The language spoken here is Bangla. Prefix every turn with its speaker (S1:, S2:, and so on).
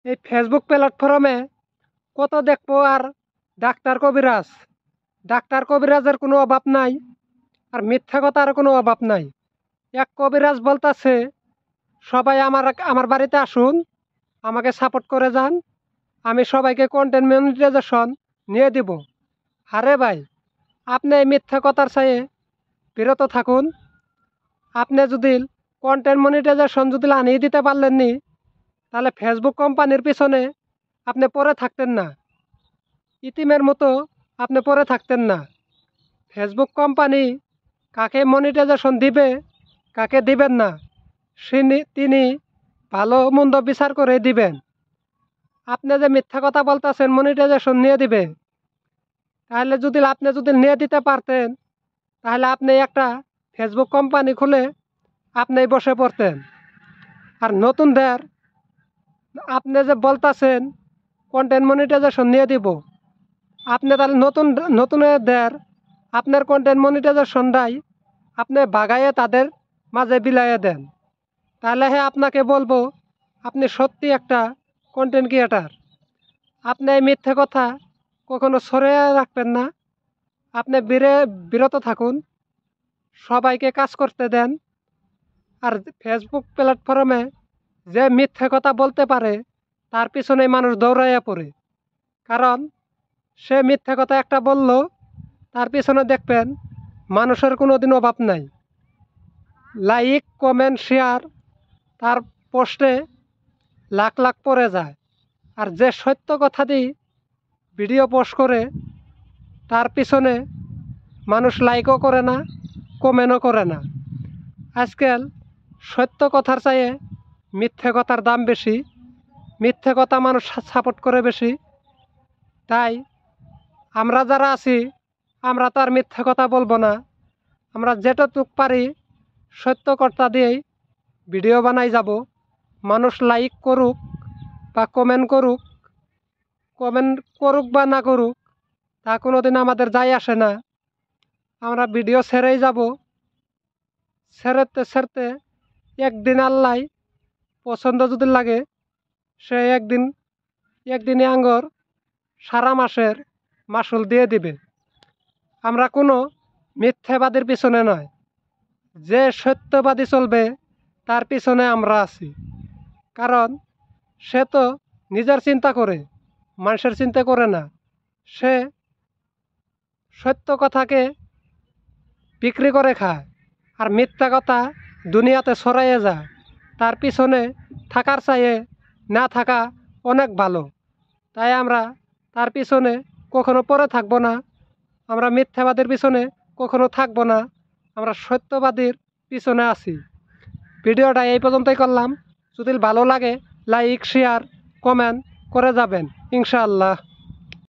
S1: এই ফেসবুক প্ল্যাটফর্মে কত দেখবো আর ডাক্তার কবিরাজের কোনো অভাব নাই, আর মিথ্যা কথার কোনো অভাব নাই। এক কবিরাজ বলতাছে সবাই আমার বাড়িতে আসুন, আমাকে সাপোর্ট করে যান, আমি সবাইকে কন্টেন্ট মনিটাইজেশন নিয়ে দিব। আরে ভাই, আপনি এই মিথ্যা কথার চাইয়ে বিরত থাকুন। আপনি যদি কন্টেন্ট মনিটাইজেশন যদি আনিয়ে দিতে পারলেন নি, তাহলে ফেসবুক কোম্পানির পিছনে আপনি পড়ে থাকতেন না, ইতিমের মতো আপনি পড়ে থাকতেন না। ফেসবুক কোম্পানি কাকে মনিটাইজেশন দিবে, কাকে দিবেন না, তিনি ভালো মন্দ বিচার করে দিবেন। আপনি যে মিথ্যা কথা বলতেছেন মনিটাইজেশন নিয়ে দিবে, তাহলে আপনি যদি নিয়ে দিতে পারতেন, তাহলে আপনি একটা ফেসবুক কোম্পানি খুলে আপনি বসে পড়তেন। আর নতুনদের আপনি যে বলতেছেন কন্টেন্ট মনিটাইজেশন নিয়ে দিব, আপনি তাহলে নতুনদের আপনার কন্টেন্ট মনিটাইজেশনটাই আপনি বাগাইয়ে তাদের মাঝে বিলাইয়ে দেন। তাহলে আপনাকে বলবো আপনি সত্যি একটা কন্টেন্ট ক্রিয়েটার। আপনি এই মিথ্যে কথা কখনো সরিয়ে রাখবেন না। আপনি বিরত থাকুন, সবাইকে কাজ করতে দেন। আর ফেসবুক প্ল্যাটফর্মে যে মিথ্যে কথা বলতে পারে, তার পিছনে মানুষ দৌড়াইয়া পড়ে। কারণ সে মিথ্যে কথা একটা বলল, তার পিছনে দেখবেন মানুষের কোনো দিন অভাব নাই। লাইক, কমেন্ট, শেয়ার তার পোস্টে লাখ লাখ পড়ে যায়। আর যে সত্য কথা দিয়ে ভিডিও পোস্ট করে, তার পিছনে মানুষ লাইকও করে না, কমেন্টও করে না। আজকাল সত্য কথার চাইয়ে মিথ্যে কথার দাম বেশি, মিথ্যে কথা মানুষ সাপোর্ট করে বেশি। তাই আমরা যারা আছি, আমরা তো আর মিথ্যে কথা বলবো না। আমরা যেটুক পারি সত্য কথা দিয়েই ভিডিও বানাই যাব। মানুষ লাইক করুক বা কমেন্ট করুক বা না করুক, তা কোনো দিন আমাদের যায় আসে না। আমরা ভিডিও ছেড়েই যাব। ছেড়তে একদিন আল্লাহ পছন্দ যদি লাগে, সে একদিনে আঙ্গর সারা মাসের মাসুল দিয়ে দিবে। আমরা কোনো মিথ্যাবাদীর পিছনে নয়, যে সত্যবাদী চলবে তার পিছনে আমরা আছি। কারণ সে তো নিজের চিন্তা করে, মানুষের চিন্তা করে না। সে সত্য কথাকে বিক্রি করে খায়, আর মিথ্যা কথা দুনিয়াতে ছড়াইয়ে যায়। তার পিছনে থাকার চাইয়ে না থাকা অনেক ভালো। তাই আমরা তার পিছনে কখনো পড়ে থাকবো না, আমরা মিথ্যাবাদীর পিছনে কখনো থাকবো না, আমরা সত্যবাদীর পিছনে আছি। ভিডিওটা এই পর্যন্তই করলাম। যদি ভালো লাগে লাইক, শেয়ার, কমেন্ট করে যাবেন ইনশাআল্লাহ।